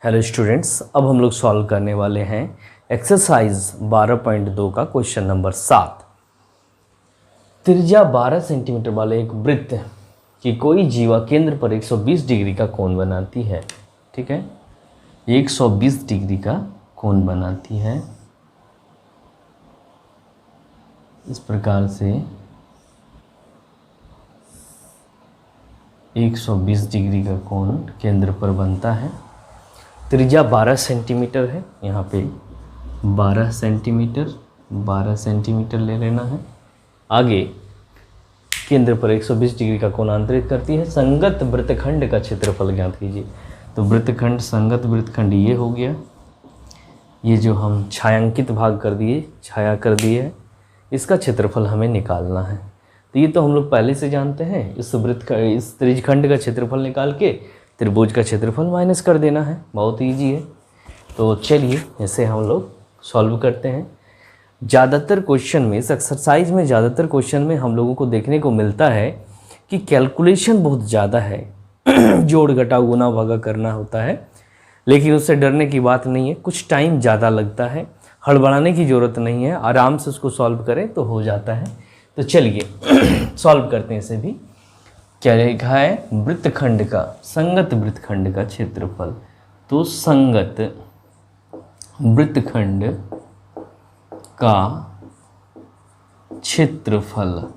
Hello students, अब हम लोग सॉल्व करने वाले हैं एक्सरसाइज 12.2 का क्वेश्चन नंबर 7। त्रिज्या 12 सेंटीमीटर वाले एक वृत्त की कोई जीवा केंद्र पर 120 डिग्री का कोण बनाती है। ठीक है, 120 डिग्री का कोण बनाती है। इस प्रकार से 120 डिग्री का कोण केंद्र पर बनता है। त्रिज्या 12 सेंटीमीटर है, यहाँ पे 12 सेंटीमीटर ले लेना है। आगे केंद्र पर 120 डिग्री का कोण अंतरित करती है। संगत वृत्तखंड का क्षेत्रफल ज्ञात कीजिए। तो वृत्तखंड, संगत वृत्तखंड ये हो गया। ये जो हम छायांकित भाग कर दिए, छाया कर दिए, इसका क्षेत्रफल हमें निकालना है। तो ये तो हम लोग पहले से जानते हैं। इस त्रिज्यखंड का क्षेत्रफल निकाल के त्रिभुज का क्षेत्रफल माइनस कर देना है। बहुत ईजी है। तो चलिए इसे हम लोग सॉल्व करते हैं। ज़्यादातर क्वेश्चन में, इस एक्सरसाइज में ज़्यादातर क्वेश्चन में हम लोगों को देखने को मिलता है कि कैलकुलेशन बहुत ज़्यादा है। जोड़ घटा गुना भागा करना होता है, लेकिन उससे डरने की बात नहीं है। कुछ टाइम ज़्यादा लगता है, हड़बड़ाने की ज़रूरत नहीं है। आराम से उसको सॉल्व करें तो हो जाता है। तो चलिए सॉल्व करते हैं इसे भी। क्या लिखा है? वृत्तखंड का, संगत वृत्तखंड का क्षेत्रफल। तो संगत वृत्तखंड का क्षेत्रफल,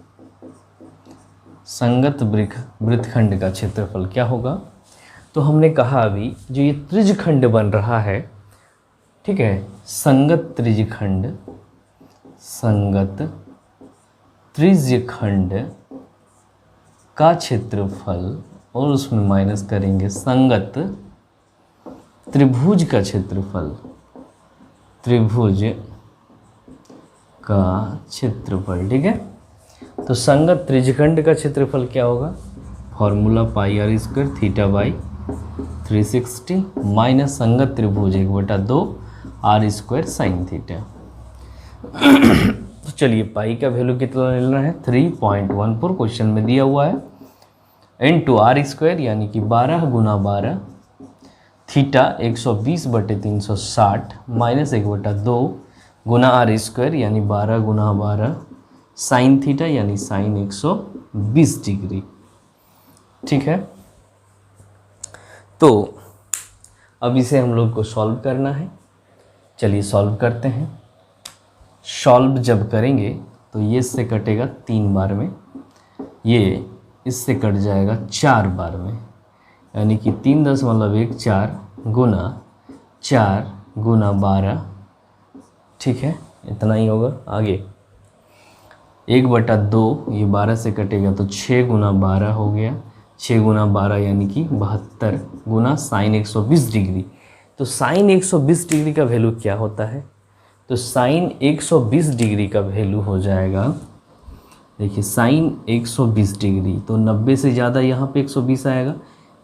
संगत वृत्तखंड का क्षेत्रफल क्या होगा? तो हमने कहा अभी जो ये त्रिज्यखंड बन रहा है, ठीक है, संगत त्रिज्यखंड, संगत त्रिज्यखंड का क्षेत्रफल, और उसमें माइनस करेंगे संगत त्रिभुज का क्षेत्रफल, त्रिभुज का क्षेत्रफल। ठीक है, तो संगत त्रिज्यखंड का क्षेत्रफल क्या होगा? Formula pi r square theta by 360 minus संगत त्रिभुज 1/2 आर स्क्वायर साइन थीटा। तो चलिए पाई का वैल्यू कितना लेना है? 3.14 क्वेश्चन में दिया हुआ है, इनटू आर स्क्वायर यानी कि 12 गुना 12, थीटा 120/360 माइनस 1/2 गुना आर स्क्वायर यानी 12 गुना 12 साइन थीटा यानी साइन 120 डिग्री। ठीक है, तो अब इसे हम लोग को सॉल्व करना है। चलिए सॉल्व करते हैं। सॉल्व जब करेंगे तो ये इससे कटेगा 3 बार में, ये इससे कट जाएगा 4 बार में, यानी कि 3.14 गुना 4 गुना 12। ठीक है, इतना ही होगा। आगे 1/2, ये 12 से कटेगा तो 6 गुना 12 हो गया। 6 गुना 12 यानी कि 72 गुना साइन 120 डिग्री। तो साइन 120 डिग्री का वैल्यू क्या होता है? तो साइन 120 डिग्री का वैल्यू हो जाएगा, देखिए साइन 120 डिग्री, तो 90 से ज़्यादा यहाँ पे 120 आएगा,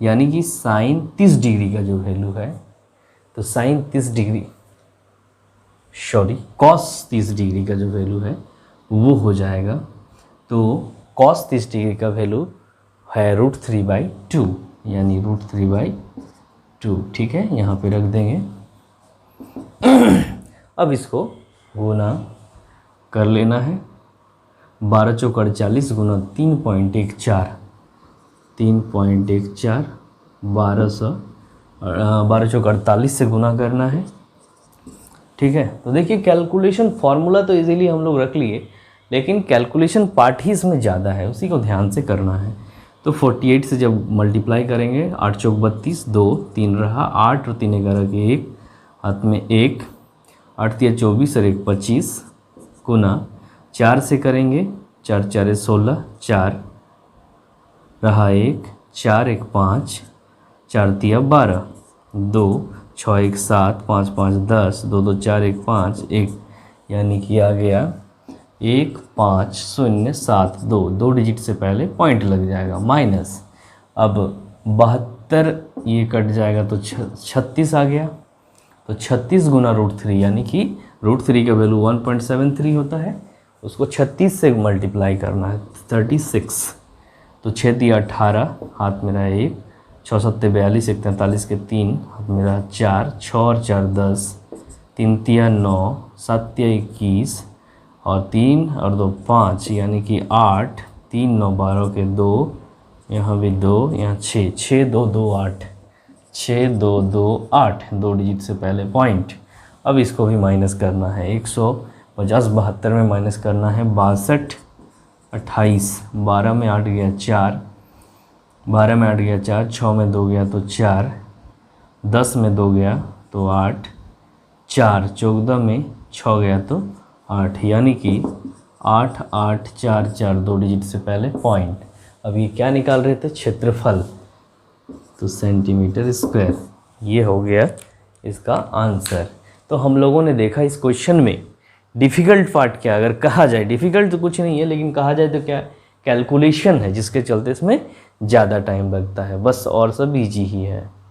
यानी कि साइन 30 डिग्री का जो वैल्यू है, तो साइन 30 डिग्री, कॉस 30 डिग्री का जो वैल्यू है वो हो जाएगा। तो कॉस 30 डिग्री का वैल्यू है √3/2, यानी √3/2। ठीक है, यहाँ पे रख देंगे। अब इसको गुना कर लेना है। 12 चौक 48 गुना 3.14, 12 चौक 48 से गुना करना है। ठीक है, तो देखिए कैलकुलेशन फार्मूला तो इजीली हम लोग रख लिए, लेकिन कैलकुलेशन पार्ट ही इसमें ज़्यादा है, उसी को ध्यान से करना है। तो 48 से जब मल्टीप्लाई करेंगे, 8 चौक 32, 2 3 रहा, 8 और 3 11 के 1, हाथ में 1, 8 3 24 और 1 25 गुना 4 से करेंगे, 4 4 16, 4 रहा 1, 4 1 5, 4 3 12, 2 6 1 7, 5 5 10, 2 2 4 1 5 1, यानी कि आ गया 1 5 0 7 2, 2 डिजिट से पहले पॉइंट लग जाएगा, माइनस। अब 72 ये कट जाएगा तो 36 आ गया। तो 36 गुना √3, यानी कि √3 का वैल्यू 1.73 होता है, उसको 36 से मल्टीप्लाई करना है, 36। तो 6 दिया 18, हाथ में रहा 1, 6 सत्ते 42, 1 43 के 3, मेरा 4, 6 और 4 10, 3 तिया 9, 7 तिया 21 और 3 और 2 5, यानी कि 8, 3 9 12 के 2, यहाँ भी 2, यहाँ 6, 6 2 2 8, 6 2 2 8, 2 डिजिट से पहले पॉइंट। अब इसको भी माइनस करना है, 150 72 में माइनस करना है 62 28, 12 में 8 गया 4, 12 में 8 गया 4, 6 में 2 गया तो 4, 10 में 2 गया तो 8, 4 14 में 6 गया तो 8, यानी कि 8 8 4 4, 2 डिजिट से पहले पॉइंट। अब ये क्या निकाल रहे थे, क्षेत्रफल, तो सेंटीमीटर स्क्वायर, ये हो गया इसका आंसर। तो हम लोगों ने देखा इस क्वेश्चन में डिफ़िकल्ट पार्ट क्या, अगर कहा जाए डिफ़िकल्ट तो कुछ नहीं है, लेकिन कहा जाए तो क्या, कैलकुलेशन है, जिसके चलते इसमें ज़्यादा टाइम लगता है, बस और सब ईजी ही है।